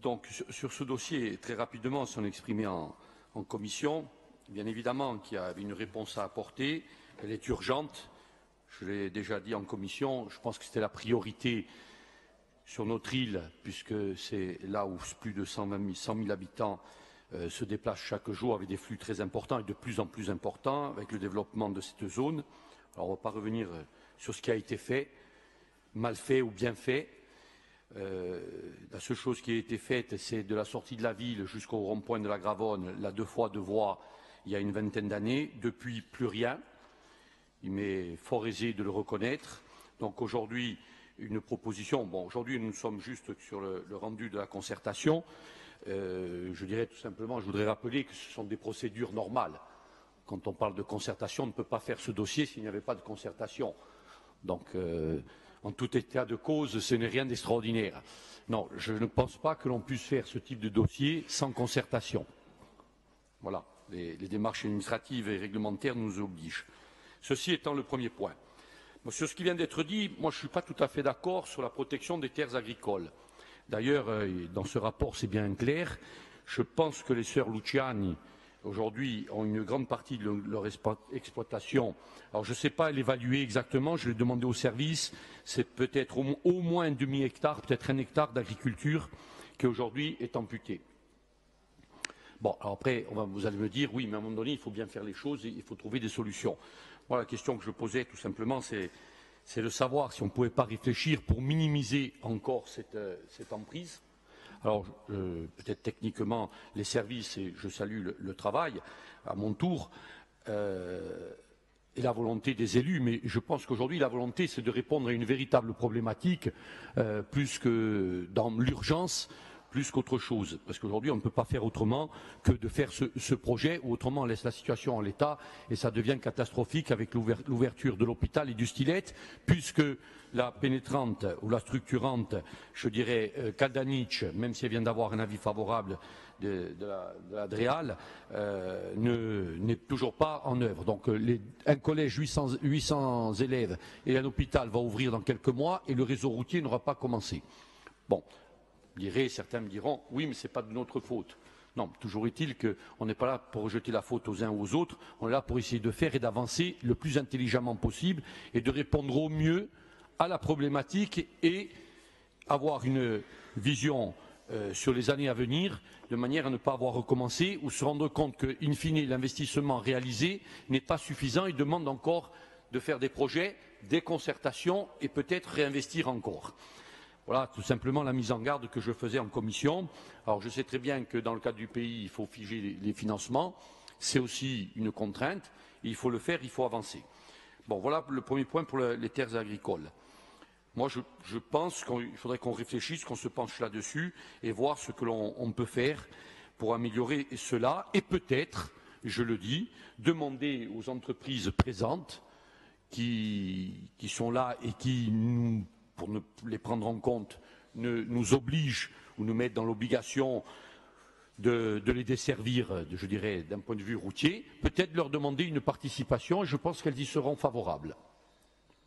Donc, sur ce dossier, très rapidement, on s'en exprimait en commission. Bien évidemment qu'il y a une réponse à apporter. Elle est urgente. Je l'ai déjà dit en commission. Je pense que c'était la priorité sur notre île, puisque c'est là où plus de 100 000 habitants se déplacent chaque jour avec des flux très importants et de plus en plus importants avec le développement de cette zone. Alors, on ne va pas revenir sur ce qui a été fait, mal fait ou bien fait. La seule chose qui a été faite, c'est de la sortie de la ville jusqu'au rond-point de la Gravonne, la 2 fois 2 voies, il y a une vingtaine d'années. Depuis, plus rien. Il m'est fort aisé de le reconnaître. Donc aujourd'hui, une proposition. Bon, aujourd'hui, nous sommes juste sur le rendu de la concertation. Je dirais tout simplement, je voudrais rappeler que ce sont des procédures normales. Quand on parle de concertation, on ne peut pas faire ce dossier s'il n'y avait pas de concertation. Donc, en tout état de cause, ce n'est rien d'extraordinaire. Non, je ne pense pas que l'on puisse faire ce type de dossier sans concertation. Voilà, les démarches administratives et réglementaires nous obligent. Ceci étant le premier point. Sur ce qui vient d'être dit, moi je ne suis pas tout à fait d'accord sur la protection des terres agricoles. D'ailleurs, dans ce rapport, c'est bien clair. Je pense que les sœurs Luciani, aujourd'hui, ont une grande partie de leur exploitation. Alors, je ne sais pas l'évaluer exactement, je l'ai demandé au service. C'est peut-être au moins un demi-hectare, peut-être 1 hectare d'agriculture qui aujourd'hui est amputé. Bon, alors après, vous allez me dire, oui, mais à un moment donné, il faut bien faire les choses et il faut trouver des solutions. Moi, la question que je posais, tout simplement, c'est de savoir si on ne pouvait pas réfléchir pour minimiser encore cette emprise. Alors, peut-être techniquement, les services, et je salue le travail, à mon tour, et la volonté des élus, mais je pense qu'aujourd'hui, la volonté, c'est de répondre à une véritable problématique, plus que dans l'urgence, plus qu'autre chose. Parce qu'aujourd'hui, on ne peut pas faire autrement que de faire ce projet, ou autrement on laisse la situation en l'état, et ça devient catastrophique avec l'ouverture de l'hôpital et du Stillette, puisque la pénétrante ou la structurante, je dirais, Kaldanic, même si elle vient d'avoir un avis favorable de la DREAL, n'est toujours pas en œuvre. Donc un collège 800 élèves et un hôpital va ouvrir dans quelques mois et le réseau routier n'aura pas commencé. Bon. Certains me diront, oui, mais ce n'est pas de notre faute. Non, toujours est-il qu'on n'est pas là pour rejeter la faute aux uns ou aux autres, on est là pour essayer de faire et d'avancer le plus intelligemment possible et de répondre au mieux à la problématique et avoir une vision sur les années à venir, de manière à ne pas avoir recommencé ou se rendre compte que, in fine, l'investissement réalisé n'est pas suffisant et demande encore de faire des projets, des concertations et peut-être réinvestir encore. Voilà tout simplement la mise en garde que je faisais en commission. Alors je sais très bien que dans le cadre du pays, il faut figer les financements. C'est aussi une contrainte. Il faut le faire, il faut avancer. Bon, voilà le premier point pour les terres agricoles. Moi, je pense qu'il faudrait qu'on réfléchisse, qu'on se penche là-dessus et voir ce que l'on peut faire pour améliorer cela. Et peut-être, je le dis, demander aux entreprises présentes qui sont là et qui nous pour ne les prendre en compte, nous oblige ou nous mettre dans l'obligation de les desservir, je dirais, d'un point de vue routier, peut-être leur demander une participation et je pense qu'elles y seront favorables.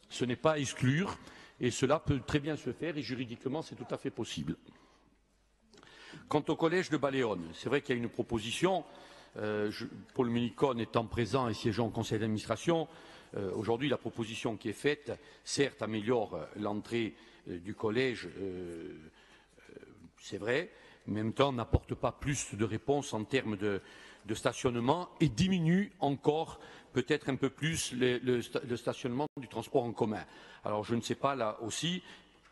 Ce n'est pas à exclure et cela peut très bien se faire et juridiquement c'est tout à fait possible. Quant au collège de Baléone, c'est vrai qu'il y a une proposition, Paul Ménicone étant présent et siégeant au conseil d'administration, aujourd'hui, la proposition qui est faite, certes, améliore l'entrée du collège, c'est vrai, mais en même temps n'apporte pas plus de réponses en termes de stationnement et diminue encore peut-être un peu plus le stationnement du transport en commun. Alors je ne sais pas là aussi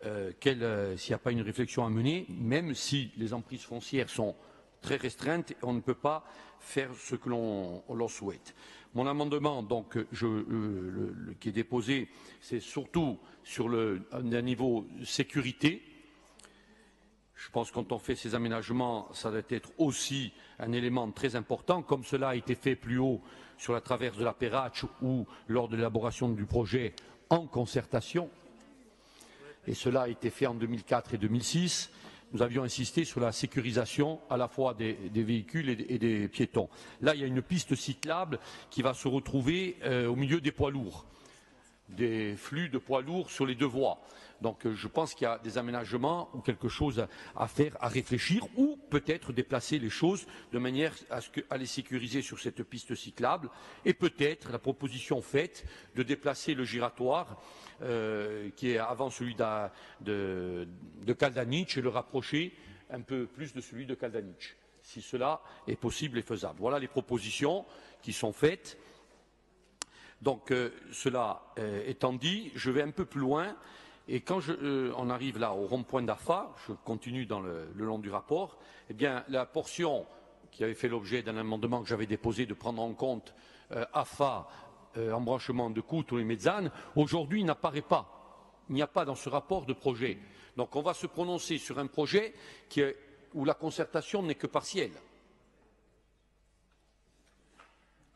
s'il n'y a pas une réflexion à mener, même si les emprises foncières sont très restreinte, on ne peut pas faire ce que l'on souhaite. Mon amendement, donc, qui est déposé, c'est surtout sur un niveau sécurité. Je pense que quand on fait ces aménagements, ça doit être aussi un élément très important, comme cela a été fait plus haut sur la traverse de la Perrache ou lors de l'élaboration du projet en concertation. Et cela a été fait en 2004 et 2006. Nous avions insisté sur la sécurisation à la fois des véhicules et des piétons. Là, il y a une piste cyclable qui va se retrouver au milieu des poids lourds, des flux de poids lourds sur les 2 voies. Donc je pense qu'il y a des aménagements ou quelque chose à faire, à réfléchir, ou peut-être déplacer les choses de manière à les sécuriser sur cette piste cyclable, et peut-être la proposition faite de déplacer le giratoire qui est avant celui de Kaldanic et le rapprocher un peu plus de celui de Kaldanic, si cela est possible et faisable. Voilà les propositions qui sont faites. Donc cela étant dit, je vais un peu plus loin, et quand on arrive là au rond-point d'AFA, je continue dans le long du rapport, eh bien la portion qui avait fait l'objet d'un amendement que j'avais déposé de prendre en compte AFA, embranchement de Coutes ou les Mézanes, aujourd'hui n'apparaît pas. Il n'y a pas dans ce rapport de projet. Donc on va se prononcer sur un projet où la concertation n'est que partielle.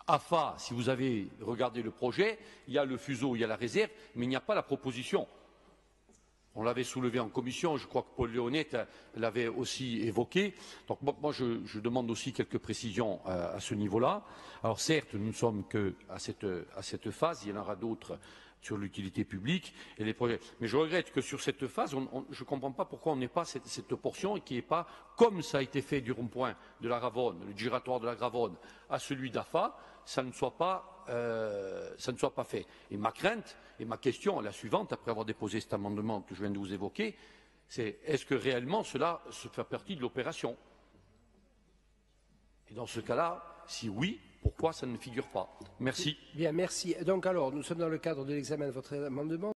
AFA, si vous avez regardé le projet, il y a le fuseau, il y a la réserve, mais il n'y a pas la proposition. On l'avait soulevé en commission, je crois que Paul Léonet l'avait aussi évoqué. Donc moi, je demande aussi quelques précisions à ce niveau-là. Alors certes, nous ne sommes qu'à cette phase, il y en aura d'autres sur l'utilité publique et les projets. Mais je regrette que sur cette phase, je ne comprends pas pourquoi on n'ait pas cette portion et qu'il n'y ait pas, comme ça a été fait du rond-point de la Ravonne, le giratoire de la Gravonne, à celui d'AFA, ça ne soit pas fait. Et ma crainte et ma question est la suivante, après avoir déposé cet amendement que je viens de vous évoquer, c'est est-ce que réellement cela se fait partie de l'opération? Et dans ce cas-là, si oui, pourquoi ça ne figure pas? Merci. Bien, merci. Donc alors, nous sommes dans le cadre de l'examen de votre amendement.